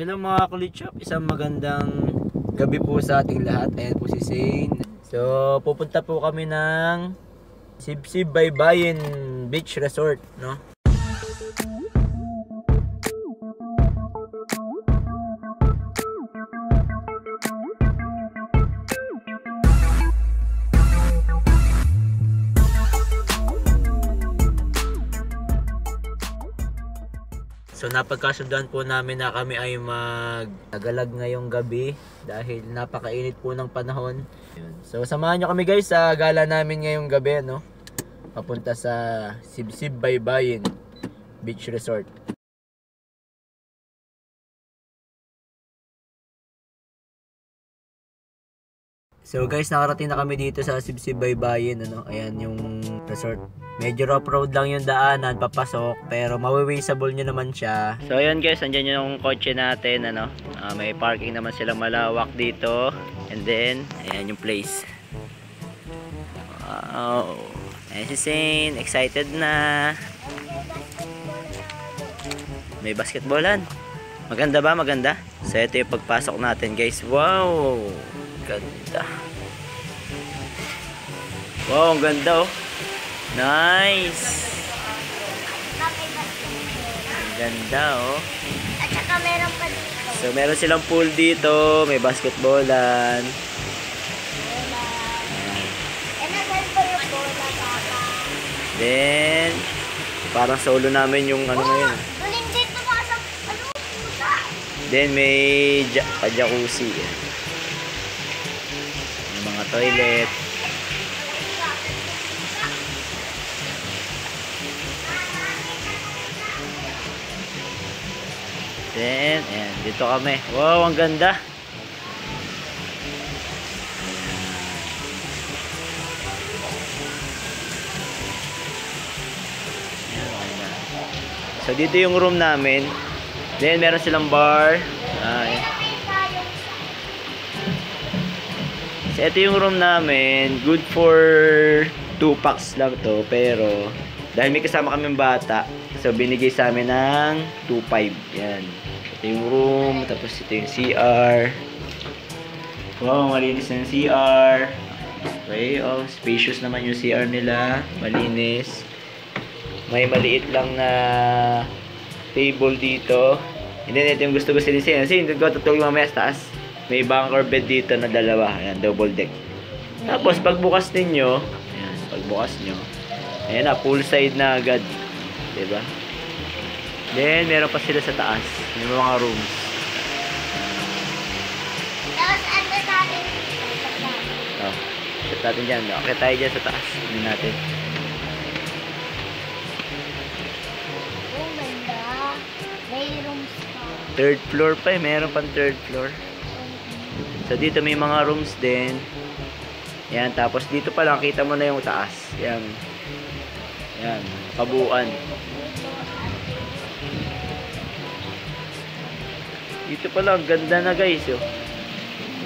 Hello mga kulitshop, isang magandang gabi po sa ating lahat. Ayan po si Zane. So pupunta po kami ng Sibsib Baybayin Beach Resort, no? So napagkasunduan po namin na kami ay magagalag ngayong gabi dahil napakainit po ng panahon. So samahan nyo kami guys sa gala namin ngayong gabi, no? Papunta sa Sibsib Baybayin Beach Resort. So guys, nakarating na kami dito sa Sibsib Baybayin, ano? Ayan yung resort. Medyo rough road lang yung daanan papasok, pero mawiwisable nyo naman siya. So ayan guys, andyan yung kotse natin, ano? May parking naman silang malawak dito. And then, ayan yung place. Wow. Ayan si Zane, excited na. May basketballan. Maganda ba? Maganda? So ito yung pagpasok natin guys. Wow! Ganda. Wow, ang ganda oh. Nice. Ang ganda oh. At saka meron pa dito. So meron silang pool dito, may basketballan. Nasaan pa yung bola, papa? Then parang solo namin yung ano ngayon. Galing dito ba sa pusa? Then may jacuzzi. May mga toilet. Then, ayan, dito kami. Wow, ang ganda. So, dito yung room namin. Then, meron silang bar. So, ito yung room namin. Good for 2 packs lang to. Pero, dahil may kasama kaming bata, so binigay sa amin ng 2.5. Yan. Ito yung room. Tapos ito yung CR. Wow, malinis na yung CR. Okay, oh, spacious naman yung CR nila. Malinis. May maliit lang na table dito. And then ito yung gusto-gusto ni Sin. Sin, doon ko tutulog mamaya sa taas. May bunker bed dito na dalawa. Ayan, double deck. Tapos pagbukas ninyo, ayan, pagbukas nyo, ayan na, poolside na agad. Diba? Then, meron pa sila sa taas. May mga rooms. Tapos ano natin? Oh, set natin dyan. Okay tayo dyan sa taas. Ano natin? Oh, ganda. May rooms pa. Third floor pa eh. Meron pang third floor. So, dito may mga rooms din. Yan. Tapos, dito pa lang, kita mo na yung taas. Yan. Yan. Kabuuan. Dito pa lang, ganda na guys, oh.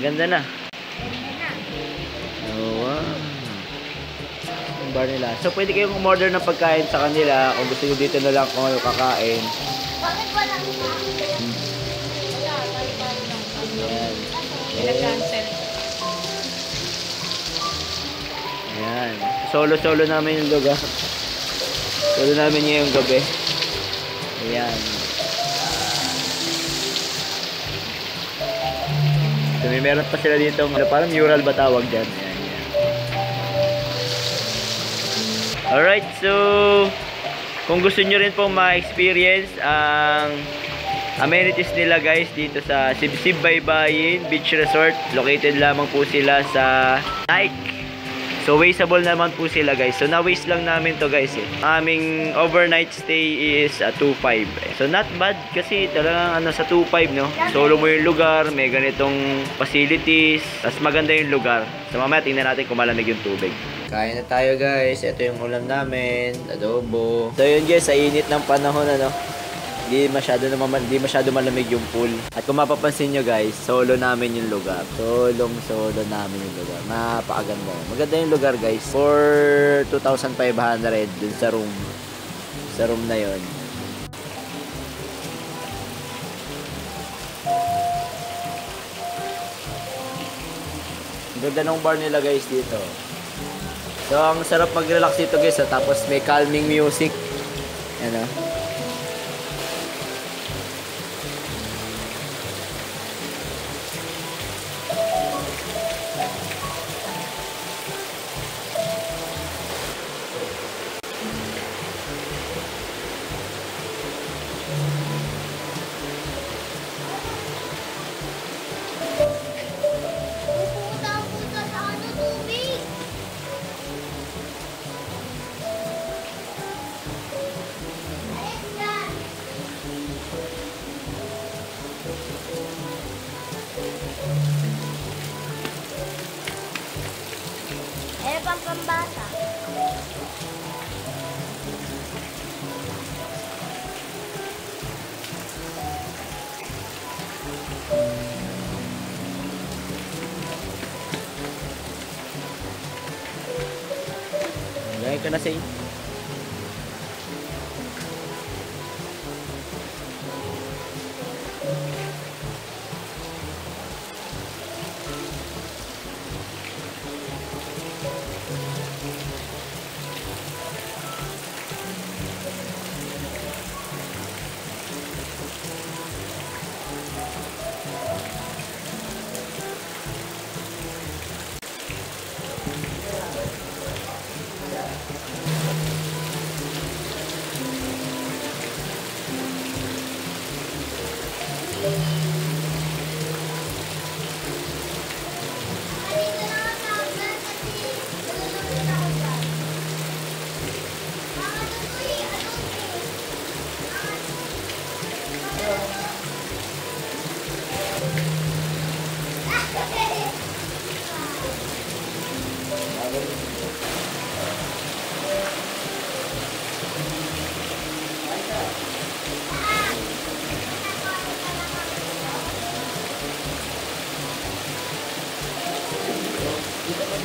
Ganda na. Oh, wow. Yung bar nila. So, pwede kayong umorder ng pagkain sa kanila kung gusto nyo dito na lang kung ano kakain. Bakit walang Ayan. cancel. Ayan. Solo-solo namin yung lugar. Solo namin ngayong gabi. Ayan. So, may meron pa sila dito. Parang mural ba tawag dyan? Ayan, ayan. Alright, so kung gusto nyo rin pong ma-experience ang amenities nila guys dito sa Sibsib Baybayin Beach Resort, located lamang po sila sa Nike. So wasteable naman po sila guys. So na-waste lang namin to guys eh. Aming overnight stay is 2.5. So not bad kasi talagang ano sa 2.5 no. Solo mo yung lugar, may ganitong facilities, tas maganda yung lugar. So mamaya tingnan natin kung malamig yung tubig. Kain na tayo guys. Ito yung ulam namin, adobo. So yun guys, sa init ng panahon ano. Hindi masyado malamig yung pool. At kung mapapansin nyo guys, solo namin yung lugar. Solo namin yung lugar. Napakaganda. Maganda yung lugar guys. For 2,500 dun sa room. Sa room na yon. Ang ganda ng bar nila guys dito. So, ang sarap mag-relax dito guys. Tapos may calming music. Yan o. Pupunta sa ano, tubig. Ayun yan. Ayun pang pambata. Lagay ko na sa Dito na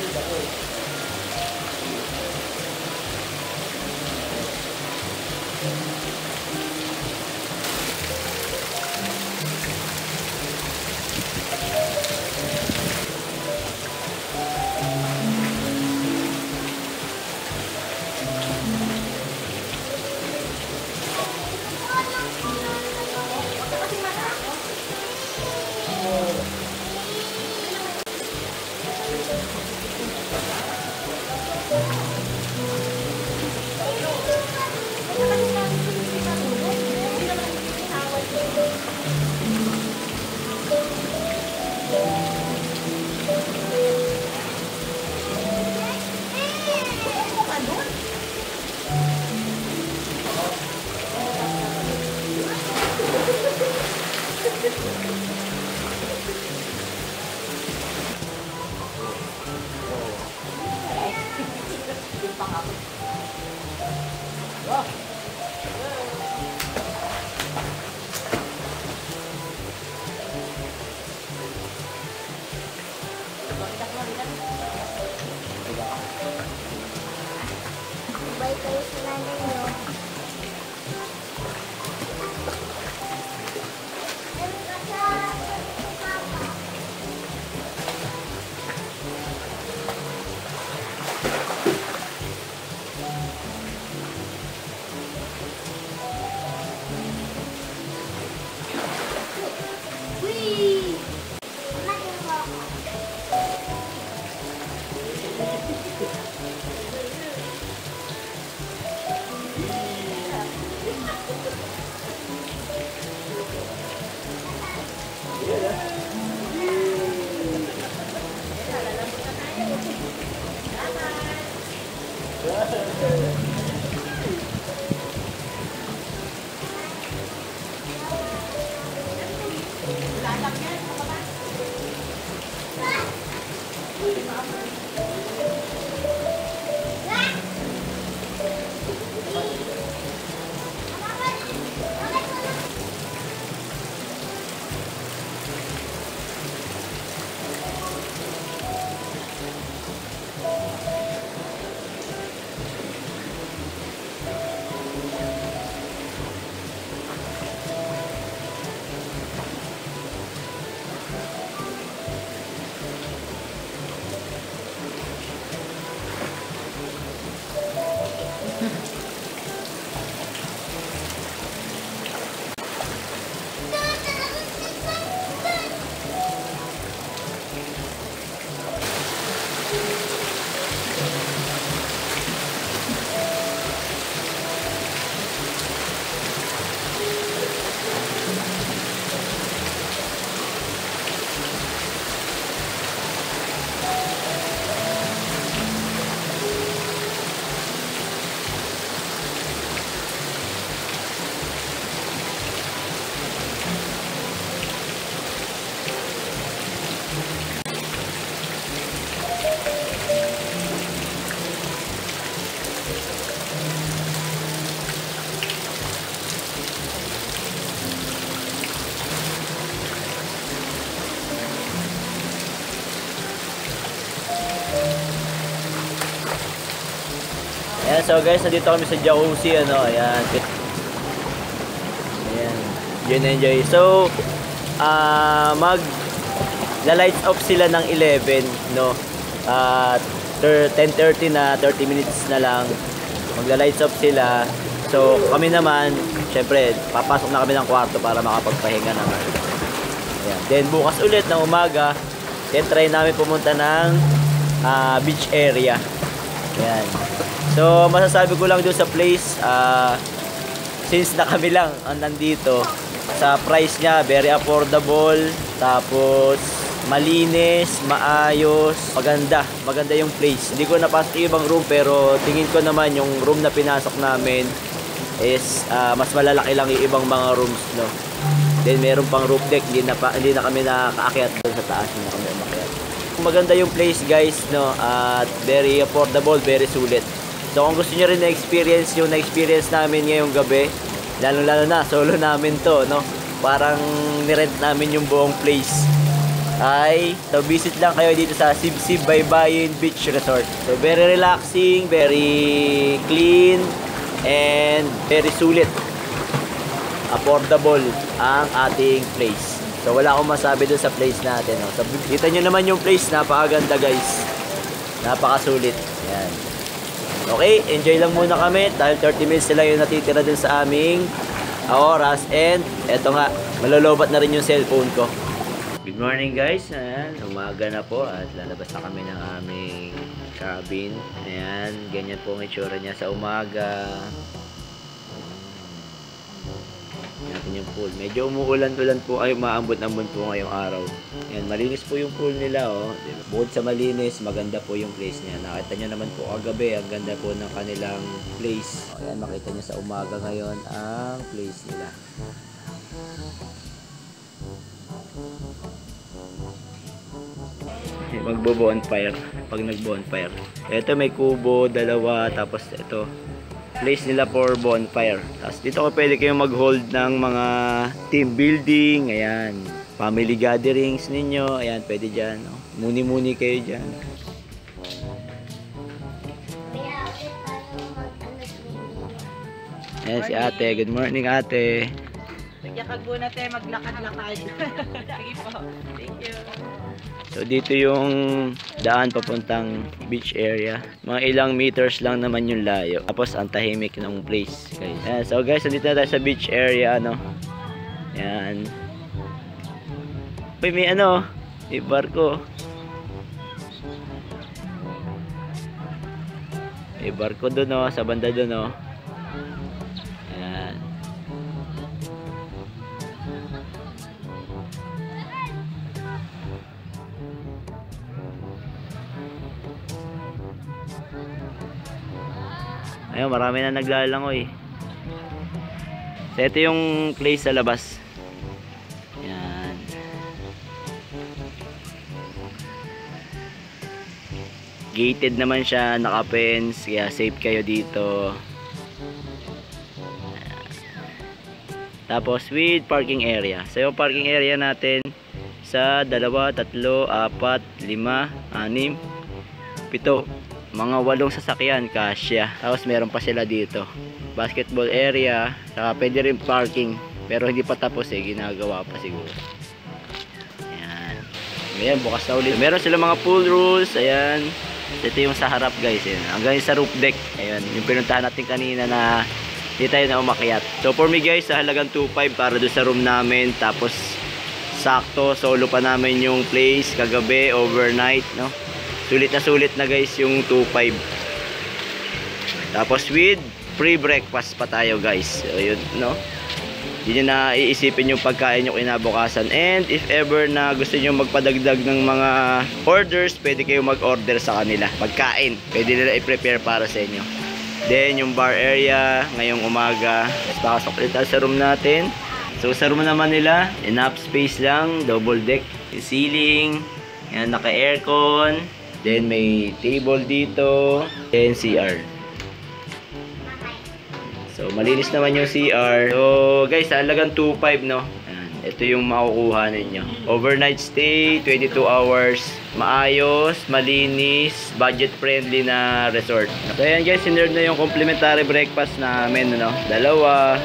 ako sa ulan kasi nalulunod ako dyan. Mga tutoy, ano to? Sabay kayo sa nanay nyo. Whee! Ayan, so guys, nandito kami sa jacuzzi, ano, ayan. Ayan, enjoy. So, lights off sila ng 11, no? 10:30 na, 30 minutes na lang. Magla-lights off sila. So, kami naman, syempre, papasok na kami ng kwarto para makapagpahinga naman. Ayan. Then, bukas ulit ng umaga, then try namin pumunta ng beach area. Ayan. So, masasabi ko lang doon sa place, since na kami lang ang nandito, sa price niya, very affordable, tapos malinis, maayos, maganda yung place. Hindi ko napasok yung ibang room, pero tingin ko naman yung room na pinasok namin is mas malalaki lang yung ibang mga rooms, no. Then meron pang roof deck, hindi na kami nakaakyat doon sa taas, hindi na kami umakyat. Maganda yung place, guys, no, at very affordable, very sulit. So kung gusto niyo rin na-experience yung na-experience namin ngayong gabi, lalo na solo namin to, no, parang nirent namin yung buong place. So visit lang kayo dito sa Sibsib Baybayin Beach Resort. So very relaxing, very clean, and very sulit. Affordable ang ating place. So wala akong masabi dun sa place natin, no? So kita nyo naman yung place, napakaganda, guys. Napakasulit. Ayan. Okay, enjoy lang muna kami dahil 30 minutes sila yung natitira dun sa aming oras. And eto nga, malolobat na rin yung cellphone ko. Good morning, guys. Ayan, umaga na po at lalabas na kami ng aming cabin. Ayan, ganyan po ang itsura niya sa umaga. Natin yung pool. Medyo umuulan-ulan po ay maambon-ambon po ngayong araw. Ayan, malinis po yung pool nila, oh. Bukod sa malinis, maganda po yung place niya. Nakita nyo naman po kagabi, ang ganda po ng kanilang place. Ayan, makita nyo sa umaga ngayon ang place nila. Magbo-bonfire pag nag-bonfire. Ito may kubo, dalawa, tapos ito place nila for bonfire. Tapos dito pwede kayong mag-hold ng mga team building, ayan, family gatherings ninyo, ayan, pwede dyan, no? Muni-muni kayo dyan. Ayan si ate, good morning ate. Magyakag muna tayo, maglakad-lakad. Sige po, thank you. So dito yung daan papuntang beach area. Mga ilang meters lang naman yung layo. Tapos ang tahimik ng place, guys. Ayan, so guys, nandito na tayo sa beach area, ano. Ayan. Uy, may ano, may barko. May barko doon, oh, sa banda doon, oh. Ayan. Ayun, marami na naglalangoy. So ito yung place sa labas. Yan. Gated naman siya, naka-fence, kaya safe kayo dito. Tapos with parking area. So yung parking area natin sa 2, 3, 4, 5, 6, 7, mga 8 sasakyan, kasya. Tapos meron pa sila dito basketball area, saka pwede rin parking, pero hindi pa tapos ginagawa pa siguro. Ayan. Ayan, bukas na ulit. Meron sila mga pool rules. Ayan, ito yung sa harap, guys. Ayan, hanggang sa roof deck. Ayan, yung pinuntahan natin kanina na hindi tayo na umakyat. So for me, guys, sa halagang 2.5 para doon sa room namin. Tapos sakto, solo pa namin yung place kagabi, overnight, no? Sulit na guys yung 2.5. Tapos with free breakfast pa tayo, guys. So yun, no? Hindi nyo na iisipin yung pagkain nyo kinabukasan. And if ever na gusto nyo magpadagdag ng mga orders, pwede kayo mag-order sa kanila. Pagkain, pwede nila i-prepare para sa inyo. Then yung bar area ngayong umaga. Pasok ulit sa room natin. So sa room naman nila, enough space lang, double deck. Yung ceiling, yan, naka-aircon. Then may table dito, then CR. So malinis naman yung CR. So guys, halagang 2.5, no? Ayan. ito yung makukuha ninyo. Overnight stay, 22 hours, maayos, malinis, budget-friendly na resort. So ayan guys, sinerve na yung complimentary breakfast namin, ano? Dalawa.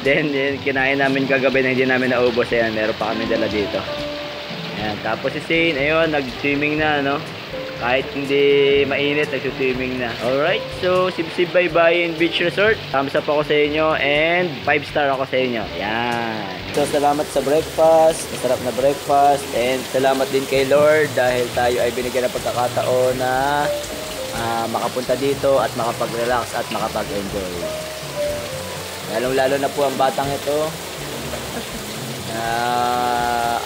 Then, kinain namin kagabi na hindi namin naubos. Ayan, meron pa kami dala dito. Ayan, tapos si Zane, ayun, nag-swimming na, no? Kahit hindi mainit, nag-swimming na. Alright, so Sibsib Baybayin Beach Resort. Thumbs up ako sa inyo and 5-star ako sa inyo. Yan. So, salamat sa breakfast. Masarap na breakfast. And salamat din kay Lord dahil tayo ay binigyan ng pagkakataon na makapunta dito at makapag-relax at makapag-enjoy. Lalong-lalo na po ang batang ito.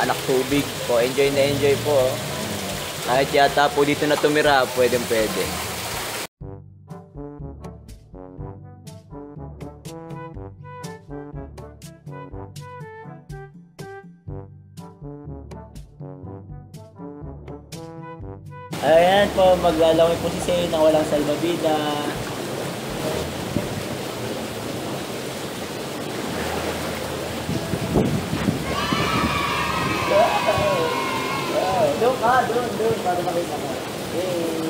Anak tubig po. Enjoy na enjoy po. Kahit yata po dito na tumira, pwedeng-pwede. Ayan po, maglalaway po si Zane nang walang salbabida. Doon ka, doon, para makita mo. Hey.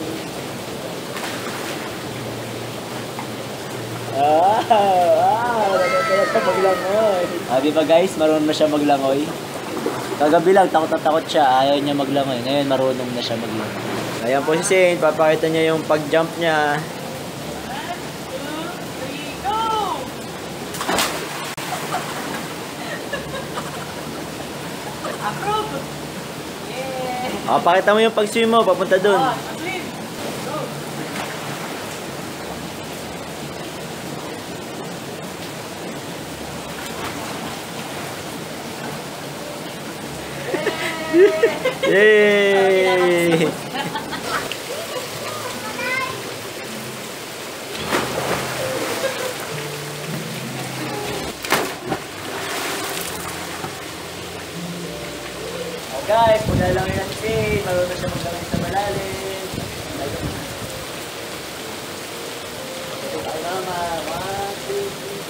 Marunong siya maglangoy. Di ba guys, marunong na siya maglangoy? Kagabi lang, takot na takot siya, ayaw niya maglangoy. Ngayon, marunong na siya maglangoy. Ayan po si Zane, papakita niya yung pag-jump niya. Pakita mo yung pag-swim mo, papunta dun. Yay! Guys, kung lang yan si marunong siya magkaroon sa malalim. Ito tayo mama. 1, 2, 3.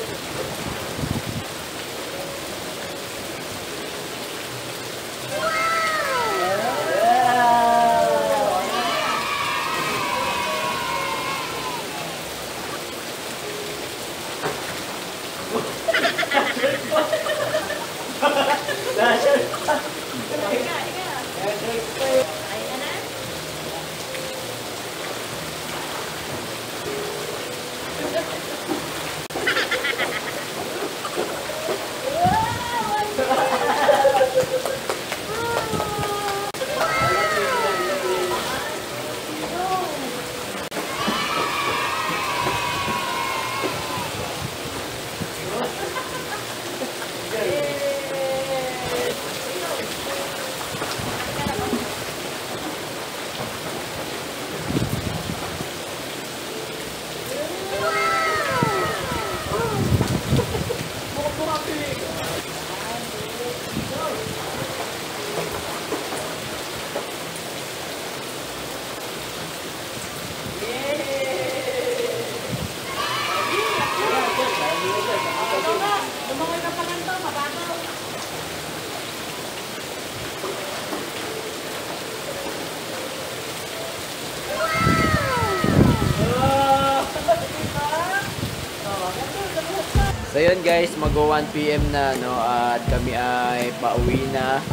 So yun guys, mag-1 PM na, no, at kami ay pauwi na.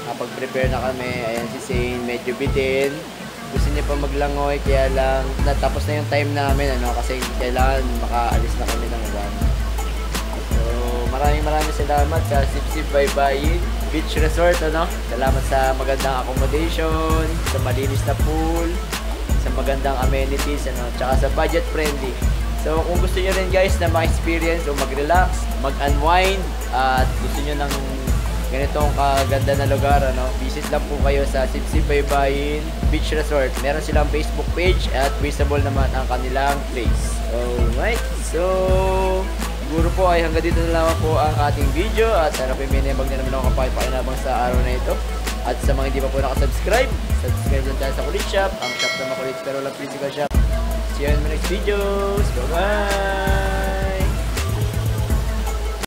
Kapag-prepare na kami. Ayan si Zane, medyo bitin. Gusto niya pa maglangoy, kaya lang natapos na yung time namin, ano, kasi kailangan makaalis na kami ng van. So maraming salamat sa Sibsib Baybayin Beach Resort, ano. Salamat sa magandang accommodation, sa malinis na pool, sa magandang amenities, ano, tsaka sa budget friendly. So kung gusto niyo rin guys na ma-experience o mag-relax, mag-unwind, at gusto niyo ng ganitong kaganda na lugar, ano, visit lang po kayo sa Sibsib Baybayin Beach Resort. Meron silang Facebook page at visible naman ang kanilang place. Alright, so siguro po ay hanggang dito na lang po ang ating video, at sana po may nabag na naman ako kapakipakinabang sa araw na ito. At sa mga hindi pa po nakasubscribe, subscribe lang tayo sa Kulit Shop, ang shop na makulit pero walang physical shop. See you in my next videos. Bye-bye!